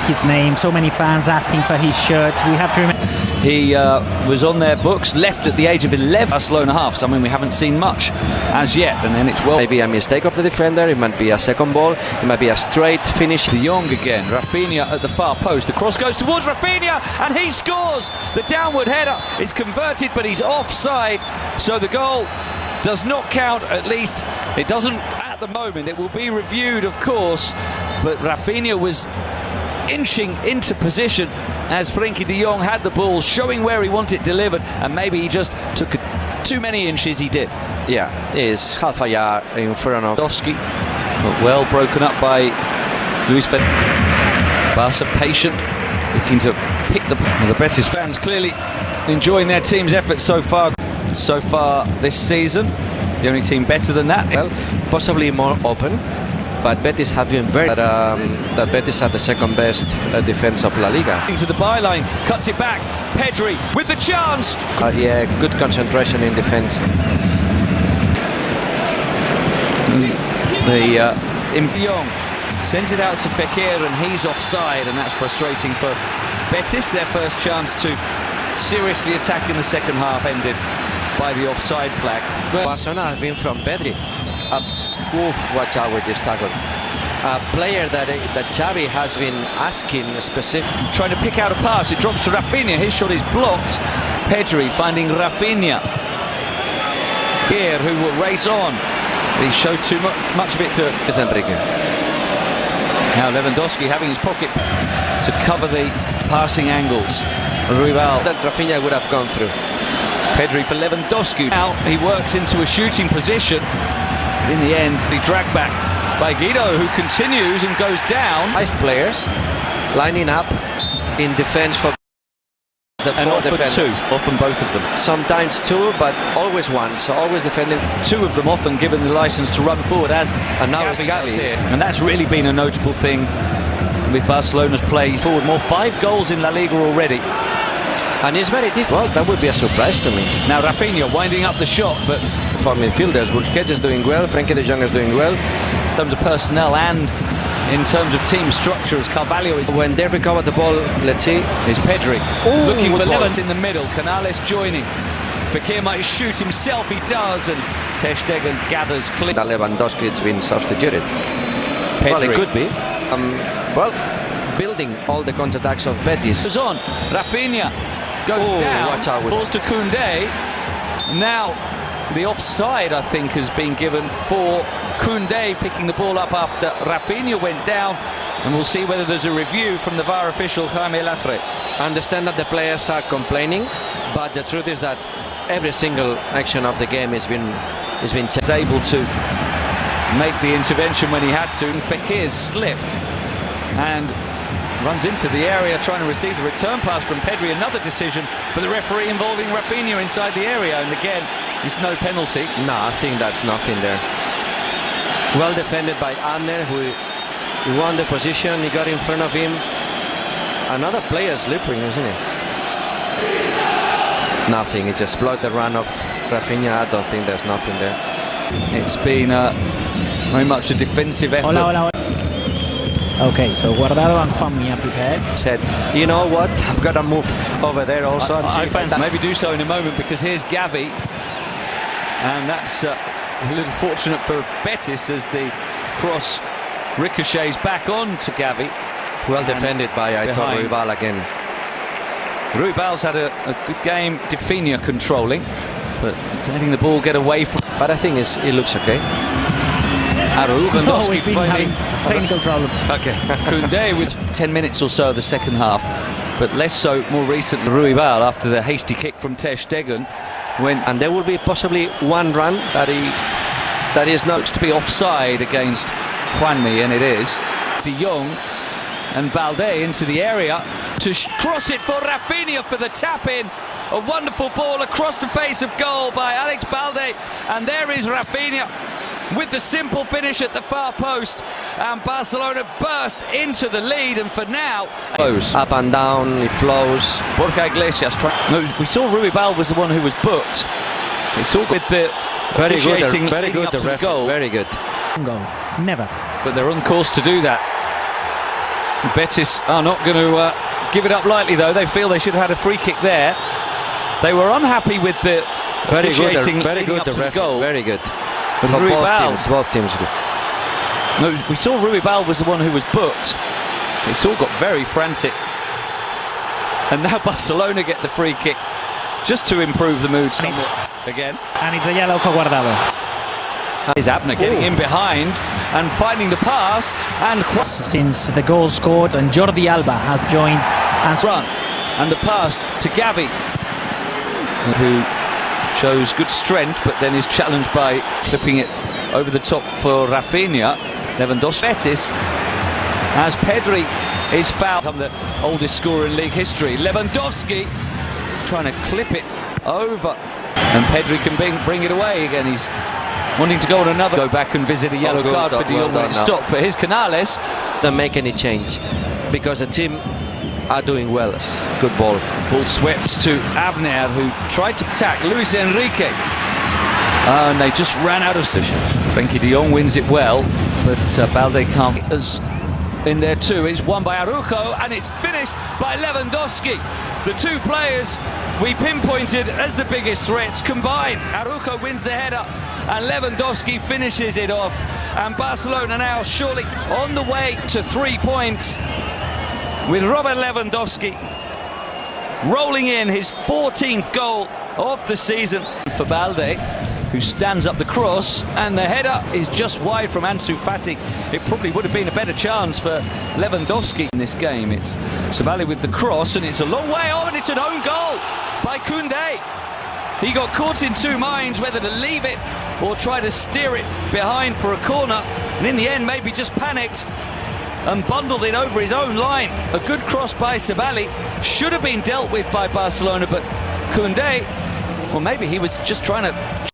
his name. So many fans asking for his shirt. We have to remember. He was on their books, left at the age of 11. Barcelona half, something we haven't seen much as yet. And then it's maybe a mistake of the defender. It might be a second ball. It might be a straight finish. De Jong again. Rafinha at the far post. The cross goes towards Rafinha, and he scores. The downward header is converted, but he's offside. So the goal does not count. At least it doesn't at the moment. It will be reviewed, of course. But Rafinha was inching into position as Frenkie de Jong had the ball, showing where he wanted it delivered, and maybe he just took too many inches. He did. Yeah, he's half a yard in front of Lewandowski, but well broken up by Luis Felipe. Barca patient, looking to pick the Betis fans clearly enjoying their team's efforts so far this season. The only team better than that. Well, possibly more open. But Betis have been very that Betis are the second best defense of La Liga. Into the byline, cuts it back. Pedri with the chance. Yeah, good concentration in defense. Jong sends it out to Fekir, and he's offside, and that's frustrating for Betis. Their first chance to seriously attack in the second half ended by the offside flag. Barcelona has been from Pedri. Watch out with this tackle. A player that Xavi has been asking specific. Trying to pick out a pass, it drops to Rafinha. His shot is blocked. Pedri finding Rafinha. Gear, who will race on. He showed too much of it to Enrique. Now Lewandowski having his pocket to cover the passing angles. Ruibal. That Rafinha would have gone through. Pedri for Lewandowski. Now he works into a shooting position. In the end, he dragged back by Guido, who continues and goes down. 5 players lining up in defense for the 4 defenders. 2, often both of them. Sometimes 2, but always 1. So always defending. 2 of them often given the license to run forward, as and now it's Gavi here. And that's really been a notable thing with Barcelona's play forward. More 5 goals in La Liga already. And it's very difficult. Well, that would be a surprise to me. Now Rafinha winding up the shot, but for midfielders, Busquets is doing well, Frenkie de Jong is doing well. In terms of personnel and in terms of team structure, as Carvalho is. When they recover the ball, let's see. Is Pedri looking for Levant in the middle. Canales joining. Fekir might shoot himself, he does, and Ter Stegen gathers clear. That Lewandowski has been substituted. Pedri. Well, it could be. Building all the counterattacks of Betis. Goes on. Rafinha goes down, falls to Koundé. Now the offside, I think, has been given for Koundé picking the ball up after Rafinha went down, and we'll see whether there's a review from the VAR official Jaime Latre. I understand that the players are complaining, but the truth is that every single action of the game has been able to make the intervention when he had to. Fekir's slip and runs into the area trying to receive the return pass from Pedri. Another decision for the referee involving Rafinha inside the area, and again it's no penalty. No, I think that's nothing there. Well defended by Adner, who won the position. He got in front of him. Another player slipping, isn't it? Nothing. It just blocked the run of Rafinha. I don't think there's nothing there. It's been very much a defensive effort. Hola. Okay, so Guardado and Juanmi are prepared. Said, you know what, I've got to move over there also. I fancy maybe do so in a moment, because here's Gavi, and that's a little fortunate for Betis as the cross ricochets back on to Gavi. Well defended by Ruibal again. Ruibal's had a good game. Rafinha controlling, but letting the ball get away from. But I think it looks okay. Lewandowski having technical problem. Okay. Koundé with 10 minutes or so of the second half, but less so more recently. Ruibal, after the hasty kick from Ter Stegen, went, and there will be possibly one run that is not to be offside against Juanmi, and it is. De Jong and Balde into the area to cross it for Rafinha for the tap-in. A wonderful ball across the face of goal by Alex Balde, and there is Rafinha with the simple finish at the far post, and Barcelona burst into the lead, and for now up and down, it flows. Borja Iglesias we saw Ruibal was the one who was booked. It's all with the very good the goal. Very good Goal. Never. But they're on course to do that. Betis are not going to give it up lightly, though. They feel they should have had a free kick there. They were unhappy with the officiating very leading good. up The to the ref, goal. very good. But For Ruibal, both teams good. no, we saw Ruibal was the one who was booked. It's all got very frantic. And now Barcelona get the free kick just to improve the mood somewhat again. And it's a yellow for Guardado. Is Abner getting in behind and finding the pass, and Since the goal scored, and Jordi Alba has joined and run, and the pass to Gavi, who shows good strength but then is challenged by clipping it over the top for Rafinha. Lewandowski. Betis, as Pedri is fouled, become the oldest scorer in league history. Lewandowski trying to clip it over, and Pedri can bring it away again. He's wanting to go on another. Go back and visit a yellow card for De Jong when it stopped, but here's Canales. Don't make any change because the team are doing well. Good ball. Ball swept to Abner, who tried to attack Luis Enrique. And they just ran out of position. Frenkie de Jong wins it well, but Balde can't get us in there too. It's won by Araujo, and it's finished by Lewandowski. The two players we pinpointed as the biggest threats combine. Araujo wins the header, and Lewandowski finishes it off. And Barcelona now surely on the way to 3 points, with Robert Lewandowski rolling in his 14th goal of the season for Balde, who stands up the cross, and the header is just wide from Ansu Fati. It probably would have been a better chance for Lewandowski in this game. It's Sabali with the cross, and it's a long way on, and it's an own goal by Koundé. He got caught in two minds whether to leave it or try to steer it behind for a corner, and in the end maybe just panicked and bundled it over his own line. A good cross by Sabali, should have been dealt with by Barcelona, but Koundé, well, maybe he was just trying to